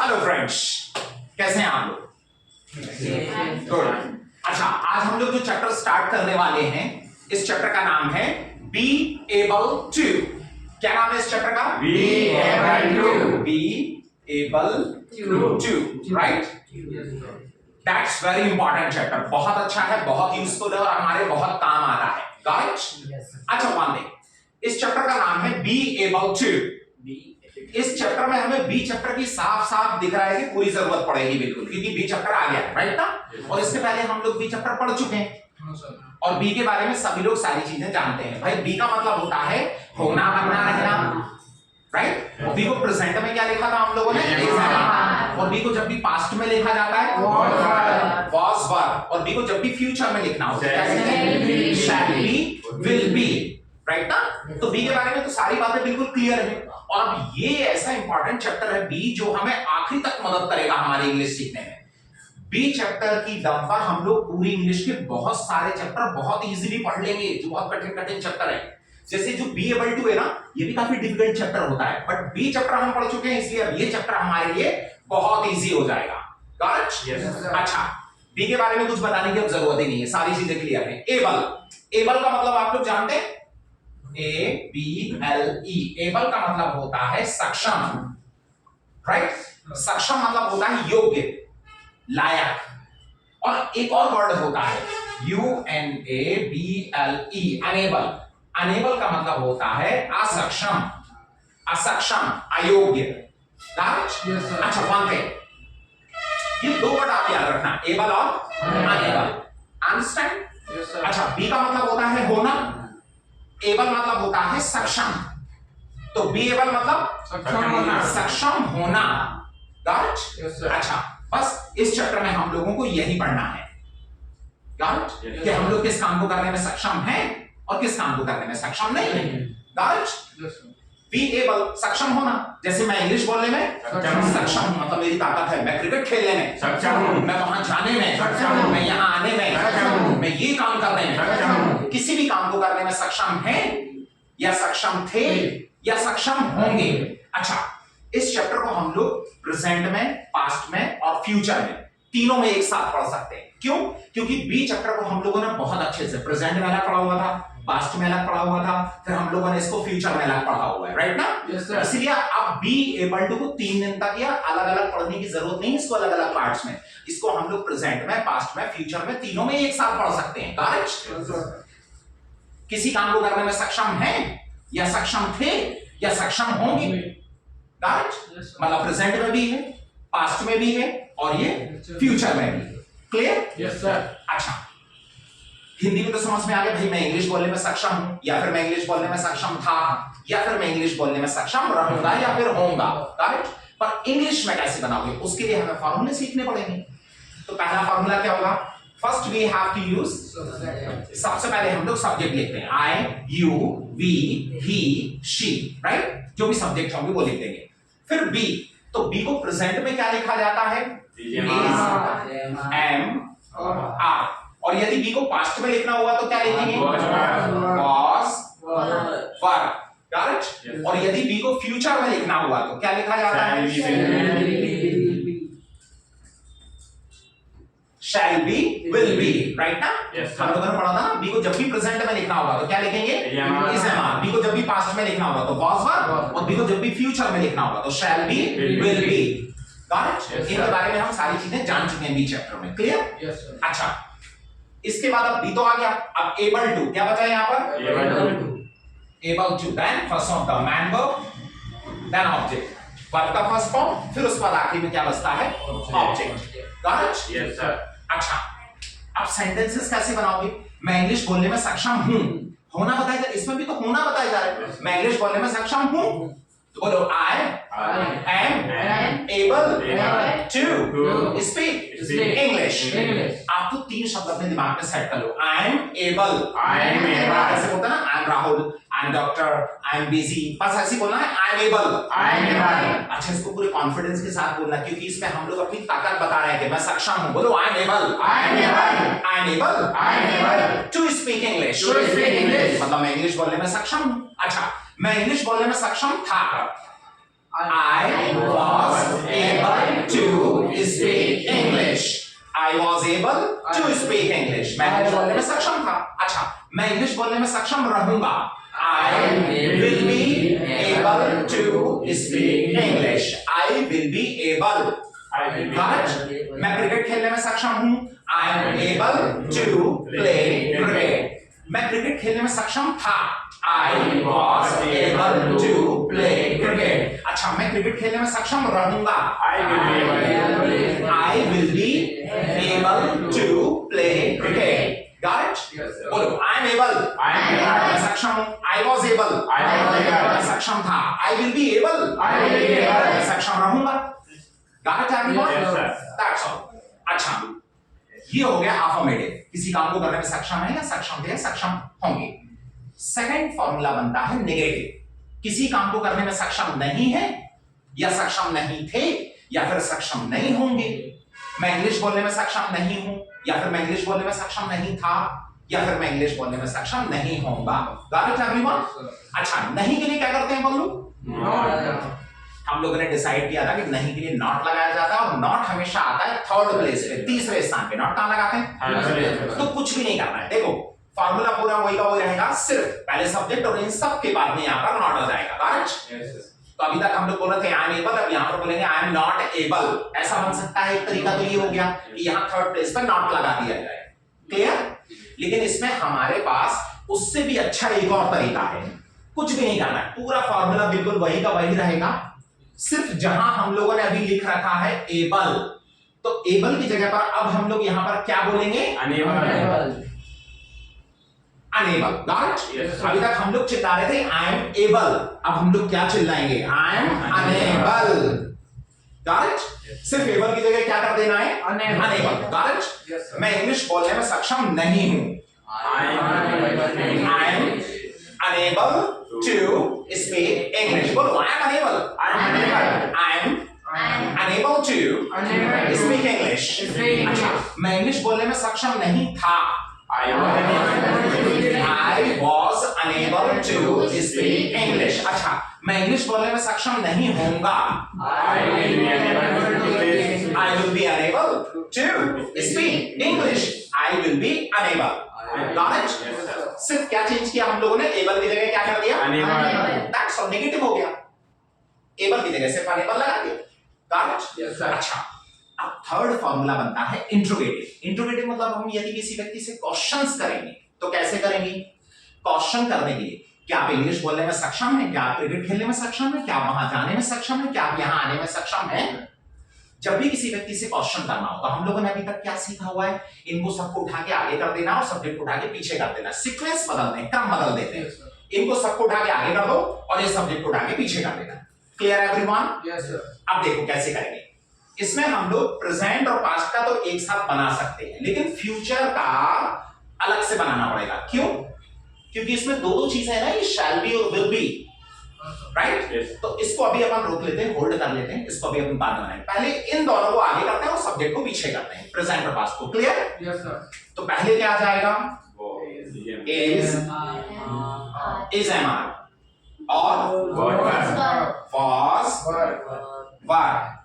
Hello friends, कैसे हैं आप लोग? गुड। अच्छा, आज हम लोग जो चैप्टर स्टार्ट करने वाले हैं, इस चैप्टर का नाम है बी एबल टू। क्या नाम है इस चैप्टर का? Be able to. Be able to, right? That's very important chapter, बहुत अच्छा है, बहुत यूजफुल है और हमारे बहुत काम आ रहा है। Got it? अच्छा, वन थिंग, इस चैप्टर का नाम है बी एबल टू। इस चैप्टर में हमें बी चैप्टर की साफ साफ दिख रहा है कि पूरी जरूरत पड़ेगी बिल्कुल, क्योंकि बी चैप्टर आ गया, राइट ना? और इसके पहले हम लोग बी चैप्टर पढ़ चुके हैं और बी के बारे में सभी लोग सारी चीजें जानते हैं। भाई बी का मतलब होता है होना, बनना, रहना, राइट? और बी को प्रेजेंट में क्या लिखा था हम लोगों ने? और बी को जब भी पास्ट में लिखा जाता है was were, और बी को जब भी फ्यूचर में लिखना होता है shall be, will be, right ना? तो बी के बारे में तो सारी बातें बिल्कुल क्लियर है। और अब ये ऐसा इंपॉर्टेंट चैप्टर है बी जो हमें आखिरी तक मदद करेगा हमारी इंग्लिश सीखने में। बी चैप्टर की दम पर हम लोग पूरी इंग्लिश के बहुत सारे चैप्टर बहुत इजीली पढ़ लेंगे, जो बहुत कठिन चैप्टर है। जैसे जो बी एबल टू है ना, ये भी काफी डिफिकल्ट चैप्टर होता है, बट बी चैप्टर हम पढ़ चुके हैं, इसलिए अब ये चैप्टर हमारे लिए बहुत इजी हो जाएगा। Got it? अच्छा, बी के बारे में कुछ बताने की अब जरूरत ही नहीं है, सारी चीजें क्लियर है। एबल, एबल का मतलब आप लोग जानते हैं? A B L E, able का मतलब होता है सक्षम, राइट? सक्षम मतलब होता है योग्य, लायक। और एक और वर्ड होता है U N A B L E, unable. Unable का मतलब होता है असक्षम, असक्षम, अयोग्य। अच्छा, वन थिंग, ये दो वर्ड आप याद रखना, एबल और अनेबल। अंडरस्टैंड? अच्छा, बी का मतलब होता है होना, एबल मतलब होता है सक्षम। तो बी एबल मतलब सक्षम होना। गॉट? अच्छा, बस इस चैप्टर में हम लोगों को यही पढ़ना है। गॉट? कि हम लोग किस काम को करने में सक्षम हैं और किस काम को करने में सक्षम नहीं है। गॉट? बी एबल, सक्षम होना, जैसे मैं इंग्लिश बोलने में सक्षम हूं, मतलब मेरी ताकत है। मैं क्रिकेट खेलने में सक्षम हूं, मैं वहां जाने में सक्षम हूं, मैं यहां आने में सक्षम हूं, मैं ये काम करने में सक्षम हूं। किसी भी काम को करने में सक्षम हैं या सक्षम थे या सक्षम होंगे। अच्छा, इस चैप्टर को हम लोग प्रेजेंट में, पास्ट में और फ्यूचर में, तीनों में एक साथ पढ़ सकते हैं। क्यों? क्योंकि बी चैप्टर को हम लोगों ने बहुत अच्छे से प्रेजेंट में अलग पढ़ा हुआ था, पास्ट में अलग पढ़ा हुआ था, फिर हम लोगों ने इसको फ्यूचर में अलग पढ़ा हुआ है, राइट ना? इसलिए अब बी एबल टू को 3 दिन तक या अलग अलग पढ़ने की जरूरत नहीं, इसको अलग अलग पार्ट्स में, इसको हम लोग प्रेजेंट में, पास्ट में, फ्यूचर में, तीनों में एक साथ पढ़ सकते हैं। करेक्ट? किसी काम को करने में सक्षम है या सक्षम थे या सक्षम होंगे। करेक्ट? मतलब प्रेजेंट में भी है, पास्ट में भी है और ये फ्यूचर में भी है। क्लियर? Yes sir. अच्छा, हिंदी में तो समझ में आ गया भाई, मैं इंग्लिश बोलने में सक्षम हूं, या फिर मैं इंग्लिश बोलने में सक्षम था, या फिर मैं इंग्लिश बोलने में सक्षम रहूंगा या फिर होऊंगा। करेक्ट? पर इंग्लिश में कैसे बनाओगे, उसके लिए हमें फॉर्मूले सीखने पड़ेंगे। तो पहला फॉर्मूला क्या होगा? First we have to use, सबसे पहले हम लोग सब्जेक्ट लिखते हैं, I, you, we, he, she, right? जो भी सब्जेक्ट होंगे वो लिख देंगे। फिर बी, तो बी को प्रेजेंट में क्या लिखा जाता है? Am are. और यदि बी को पास्ट में लिखना होगा तो क्या लिखेंगे? was, were। करेक्ट? और यदि बी को फ्यूचर में लिखना हुआ तो क्या लिखा जाता है? shall be, will be, right ना? हम लोगों ने पढ़ा था ना, बी को जब भी प्रेजेंट में लिखना होगा तो क्या लिखेंगे? is am are। बी को जब भी पास्ट में लिखना होगा तो was were, और बी को जब भी फ्यूचर में लिखना होगा तो shall be, will be। Correct? इनके बारे में हम सारी चीजें जान चुके हैं बी चैप्टर में। क्लियर? अच्छा, इसके बाद अब बी तो आ गया, अब एबल टू क्या बचा यहाँ पर? Able to, then first of the main verb, then object, verb का फर्स्ट फॉर्म, फिर उसके बाद आखिरी में क्या बचता है? ऑब्जेक्ट। गॉट? Yes sir. अच्छा, अब सेंटेंसेस कैसे बनाओगे? मैं इंग्लिश बोलने में सक्षम हूं, होना बताया जा, इसमें भी तो होना बताया जा रहा है। मैं इंग्लिश बोलने में सक्षम हूं तो बोलो I am able to speak English. आप तो 3 शब्द अपने दिमाग में सेट कर लो, आई एम एबल, ऐसे बोलते ना, I am Rahul, I am doctor, I am busy, बस ऐसे बोलना है, आई एम एबल। अच्छा, इसको पूरे कॉन्फिडेंस के साथ बोलना, क्योंकि इसमें हम लोग अपनी ताकत बता रहे हैं कि मैं सक्षम हूं। बोलो I am able to speak English, मतलब मैं इंग्लिश बोलने में सक्षम हूं। अच्छा, मैं इंग्लिश बोलने में सक्षम था, I was able able to speak English. मैं इंग्लिश बोलने में सक्षम था. अच्छा, मैं इंग्लिश बोलने में सक्षम रहूंगा. I will be able to speak English. I will be able. मैं क्रिकेट खेलने में सक्षम हूं. I am able to play cricket. मैं क्रिकेट खेलने में सक्षम था. I was able to play cricket. अच्छा, मैं क्रिकेट खेलने में सक्षम रहूंगा. I will be able to play cricket. Got it? बोलो, I am able. मैं सक्षम हूँ. I was able. मैं सक्षम था. I will be able. मैं सक्षम रहूंगा. Got it everyone? Yes, sir. That's all. अच्छा, ये हो गया अफर्मेटिव. किसी काम को करने में सक्षम है या सक्षम थे या सक्षम होंगे. सेकंड फॉर्मूला बनता है नेगेटिव. किसी काम को करने में सक्षम नहीं है या सक्षम नहीं थे या फिर सक्षम नहीं होंगे. मैं इंग्लिश बोलने में सक्षम नहीं हूं या फिर मैं इंग्लिश बोलने में सक्षम नहीं था या फिर मैं इंग्लिश बोलने में सक्षम नहीं होऊंगा. Got it everyone? अच्छा, नहीं के लिए क्या करते हैं बल्लू? हम लोगों ने डिसाइड किया था कि नहीं के लिए नॉट लगाया जाता है और नॉट हमेशा आता है थर्ड प्लेस पे, तीसरे स्थान पे. नॉट कहां लगाते हैं? तो कुछ भी नहीं करना है. देखो, फार्मूला पूरा वही का वही रहेगा, सिर्फ पहले सब्जेक्ट और इन सब के बाद में यहाँ पर नॉट आ जाएगा. करेक्ट? तो अभी तक हम लोग बोल रहे थे आई एम एबल, अब यहाँ पर बोलेंगे आई एम नॉट एबल. ऐसा बन सकता है. एक तरीका तो ये हो गया कि यहाँ थर्ड प्लेस पर नॉट लगा दिया जाए. क्लियर? लेकिन इसमें हमारे पास उससे भी अच्छा एक और तरीका है. कुछ भी नहीं करना है, पूरा फार्मूला बिल्कुल वही का वही रहेगा. सिर्फ जहां हम लोगों ने अभी लिख रखा है एबल, तो एबल की जगह पर अब हम लोग यहां पर क्या बोलेंगे? अनेबल. अनेबल. अभी तक हम लोग चिल्ला रहे थे आई एम एबल, अब हम लोग क्या चिल्लाएंगे? I am unable. सिर्फ एबल की जगह क्या कर देना है? अनेबल. मैं इंग्लिश बोलने में सक्षम नहीं हूं. I am unable to speak English. बोलो, I am unable. I am unable to speak English. अच्छा, मैं इंग्लिश बोलने में सक्षम नहीं था. I was unable to speak English. अच्छा, मैं इंग्लिश बोलने में सक्षम नहीं होऊंगा. I will be unable to speak English. I will be unable. Got it? सिर्फ क्या चेंज किया हम लोगों ने? एबल की जगह क्या कर दिया? अनेबल. That's all. नेगेटिव हो गया. एबल की जगह सिर्फ अनेबल लगा दिया. Got it? Yes, sir. अच्छा, अब थर्ड फॉर्मूला बनता है इंट्रोगेटिव. इंट्रोगेटिव मतलब हम यदि किसी व्यक्ति से क्वेश्चंस करेंगे तो कैसे करेंगे? क्वेश्चन करने के लिए क्या आप इंग्लिश बोलने में सक्षम हैं? क्या आप क्रिकेट खेलने में सक्षम हैं? क्या आप वहां जाने में सक्षम हैं? क्या आप यहां आने में सक्षम हैं? जब भी किसी व्यक्ति से क्वेश्चन करना होगा, हम लोगों ने अभी तक क्या सीखा हुआ है? इनको सबको उठा के आगे कर देना और सब्जेक्ट उठा के पीछे कर देना. सीक्वेंस बदलते हैं, क्रम बदल देते हैं. इनको सबको उठा के आगे कर दो और ये सब्जेक्ट उठा के पीछे कर देना. Clear everyone? Yes sir. अब देखो कैसे करेंगे. इसमें हम लोग प्रेजेंट और पास्ट का तो एक साथ बना सकते हैं, लेकिन फ्यूचर का अलग से बनाना पड़ेगा. क्यों? क्योंकि इसमें दो चीजें हैं ना, ये शैल बी और विल बी. राइट? तो इसको अभी अपन रोक लेते हैं, होल्ड कर लेते हैं. इसको अभी अपन बाद में बनाएंगे. पहले इन दोनों को आगे करते हैं और सब्जेक्ट को पीछे करते हैं, प्रेजेंट और पास्ट को. क्लियर? Yes sir. तो पहले क्या आ जाएगा? इज एम आर और was were.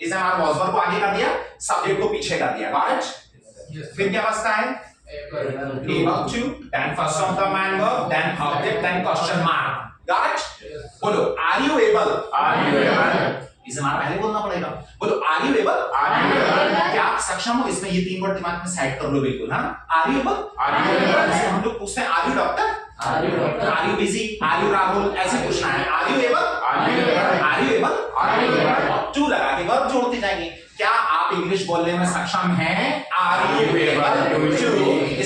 Is am are was were को आगे कर दिया, सब्जेक्ट को पीछे कर दिया. Got it? फिर क्या बचता है? able to, then first of the man verb, then object, then question mark. Got it? बोलो, are you able? इसे हमारा पहले बोलना पड़ेगा. बोलो, are you able? क्या आप सक्षम हो? इसमें ये तीन वर्ड दिमाग में सेट कर लो बिल्कुल. हाँ, are you able? जैसे हम लोग पूछते हैं are you doctor? Are you busy? Are you Rahul? ऐसे पूछना है. Are you able? Are you able? और to लगा के वर्ब जोड़ते जाएंगे. क्या आप इंग्लिश बोलने में सक्षम हैं? Are you able to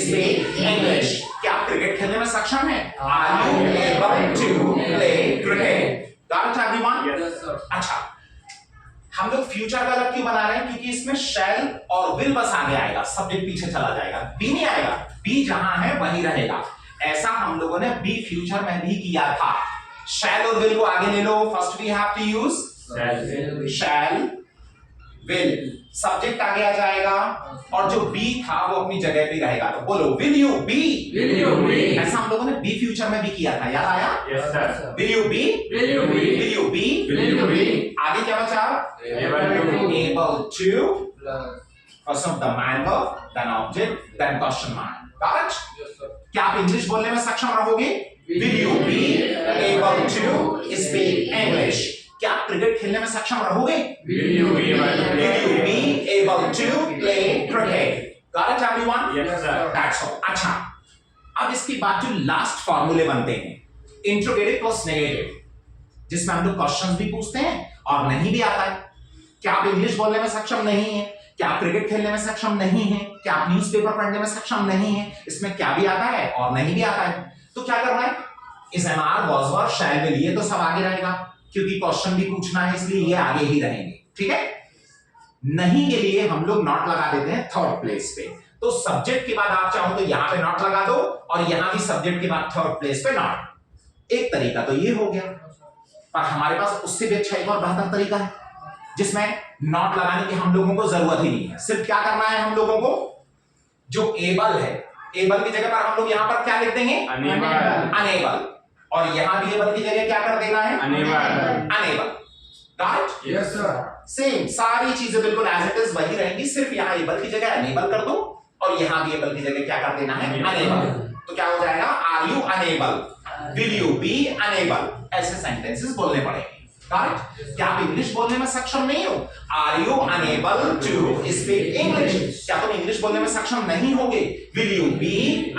speak English? क्या आप क्रिकेट खेलने में सक्षम हैं? Are you able to play cricket? Got it everyone? Yes sir. अच्छा, हम लोग फ्यूचर का अलग क्यों बना रहे हैं? क्योंकि इसमें शैल और विल बस आगे आएगा, सब्जेक्ट पीछे चला जाएगा. बी नहीं आएगा. बी जहां है वही रहेगा. ऐसा हम लोगों ने बी फ्यूचर में भी किया था. शैल और विल को आगे ले लो. First we have to use shall will. Subject आगे आ जाएगा और जो बी था वो अपनी जगह पे रहेगा. तो बोलो, विल यू बी? ऐसा हम लोगों ने बी फ्यूचर में भी किया था. याद आया? Yes sir. Will you be? Will you be? आगे क्या बचा? able to First of the man verb, then object, then question mark. Got it? Yes, sir. क्या आप इंग्लिश बोलने में सक्षम रहोगे? Will you be able to speak English? क्या आप क्रिकेट खेलने में सक्षम रहोगे? Will you be able to Will you be able to play cricket? Got it, everyone? Yes, sir. That's all. अच्छा, अब इसके बाद जो लास्ट फॉर्मूले बनते हैं, इंट्रोगेटिव प्लस नेगेटिव, जिसमें हम लोग क्वेश्चंस भी पूछते हैं और नहीं भी आता है। क्या आप इंग्लिश बोलने में सक्षम नहीं है? क्या आप क्रिकेट खेलने में सक्षम नहीं है? क्या आप न्यूज़पेपर पढ़ने में सक्षम नहीं है? इसमें क्या भी आता है और नहीं भी आता है। तो क्या करना है? इस MR was were shell will ये तो सब आगे रहेगा, क्योंकि क्वेश्चन भी पूछना है, इसलिए ये आगे ही रहेंगे। ठीक है? नहीं के लिए हम लोग नॉट लगा देते हैं थर्ड प्लेस पे। तो सब्जेक्ट के बाद आप चाहो तो यहां पे नॉट लगा दो और यहां भी सब्जेक्ट के बाद थर्ड प्लेस पे नॉट। एक तरीका तो ये हो गया, पर हमारे पास उससे भी अच्छा एक और बेहतर तरीका है जिसमें नॉट लगाने की हम लोगों को जरूरत ही नहीं है। सिर्फ क्या करना है हम लोगों को, जो एबल है, एबल की जगह पर हम लोग यहां पर क्या लिख देंगे? Unable. अनेबल। और यहां भी एबल की जगह क्या कर देना है? Unable. Unable. Right? Yes, sir. Same सारी चीजें बिल्कुल एज इट इज वही रहेंगी, सिर्फ यहां एबल की जगह अनेबल कर दो और यहां भी एबल की जगह क्या कर देना है? अनेबल। तो क्या हो जाएगा? Are you unable? Will you be unable? ऐसे सेंटेंसेस बोलने पड़ेंगे। राइट? क्या आप इंग्लिश बोलने में सक्षम नहीं हो? Are you unable to speak English? क्या तुम इंग्लिश बोलने में सक्षम नहीं होगे? Will you be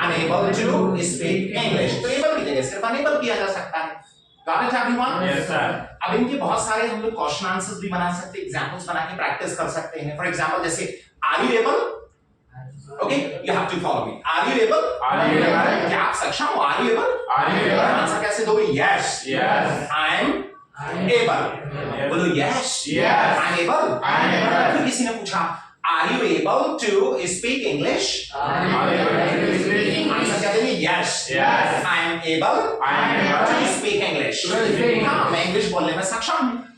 unable to speak English? तो एबल की जगह सिर्फ अनेबल किया जा सकता है। Got it, everyone? Yes, sir. अब इनके बहुत सारे हम लोग क्वेश्चन आंसर्स भी बना सकते हैं, एग्जांपल्स बना के प्रैक्टिस कर सकते हैं। फॉर एग्जांपल जैसे are you able? Okay, you have to follow me. Are you able? Are you able? क्या आप सक्षम हो? Are you able? Are you able? Answer कैसे दोगे? Yes, Yes. I am able. बोलो yes, Yes. I am able. I am able. फिर किसी ने पूछा are you able to speak English? Are you able to speak answer क्या देंगे? Yes, Yes. I am able I am able to speak English. To speak. हाँ, मैं English बोलने में सक्षम हूँ।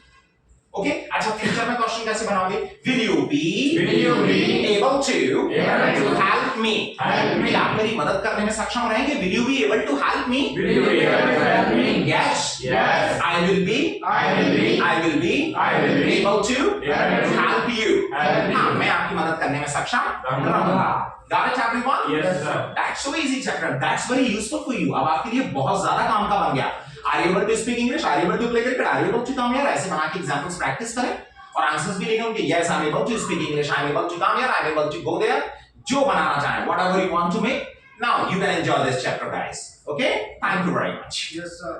ओके, अच्छा फ्यूचर में क्वेश्चन कैसे बनाओगे? Will you be Will you be able to able to help me? help me? क्या आप मेरी मदद करने में सक्षम रहेंगे? Will you be able to help me? Will you be able to help me? यस, Yes. I will be I will be able to able to help you. help you. हाँ, मैं आपकी मदद करने में सक्षम रहूंगा। रहूंगा। Got it, everyone? Yes, sir. That's so easy, chapter. That's very useful for you. अब आपके लिए बहुत ज्यादा काम का बन गया। Are you able to speak English? Are you able to play cricket? Are you able to come here? ऐसे बना के एग्जांपल्स प्रैक्टिस करें और आंसर्स भी लिखें उनके। Yes, I'm able to speak English. I'm able to come here. I'm able to go there. जो बनाना चाहें, whatever you want to make. Now you can enjoy this chapter, guys. Okay? Thank you very much. Yes, sir.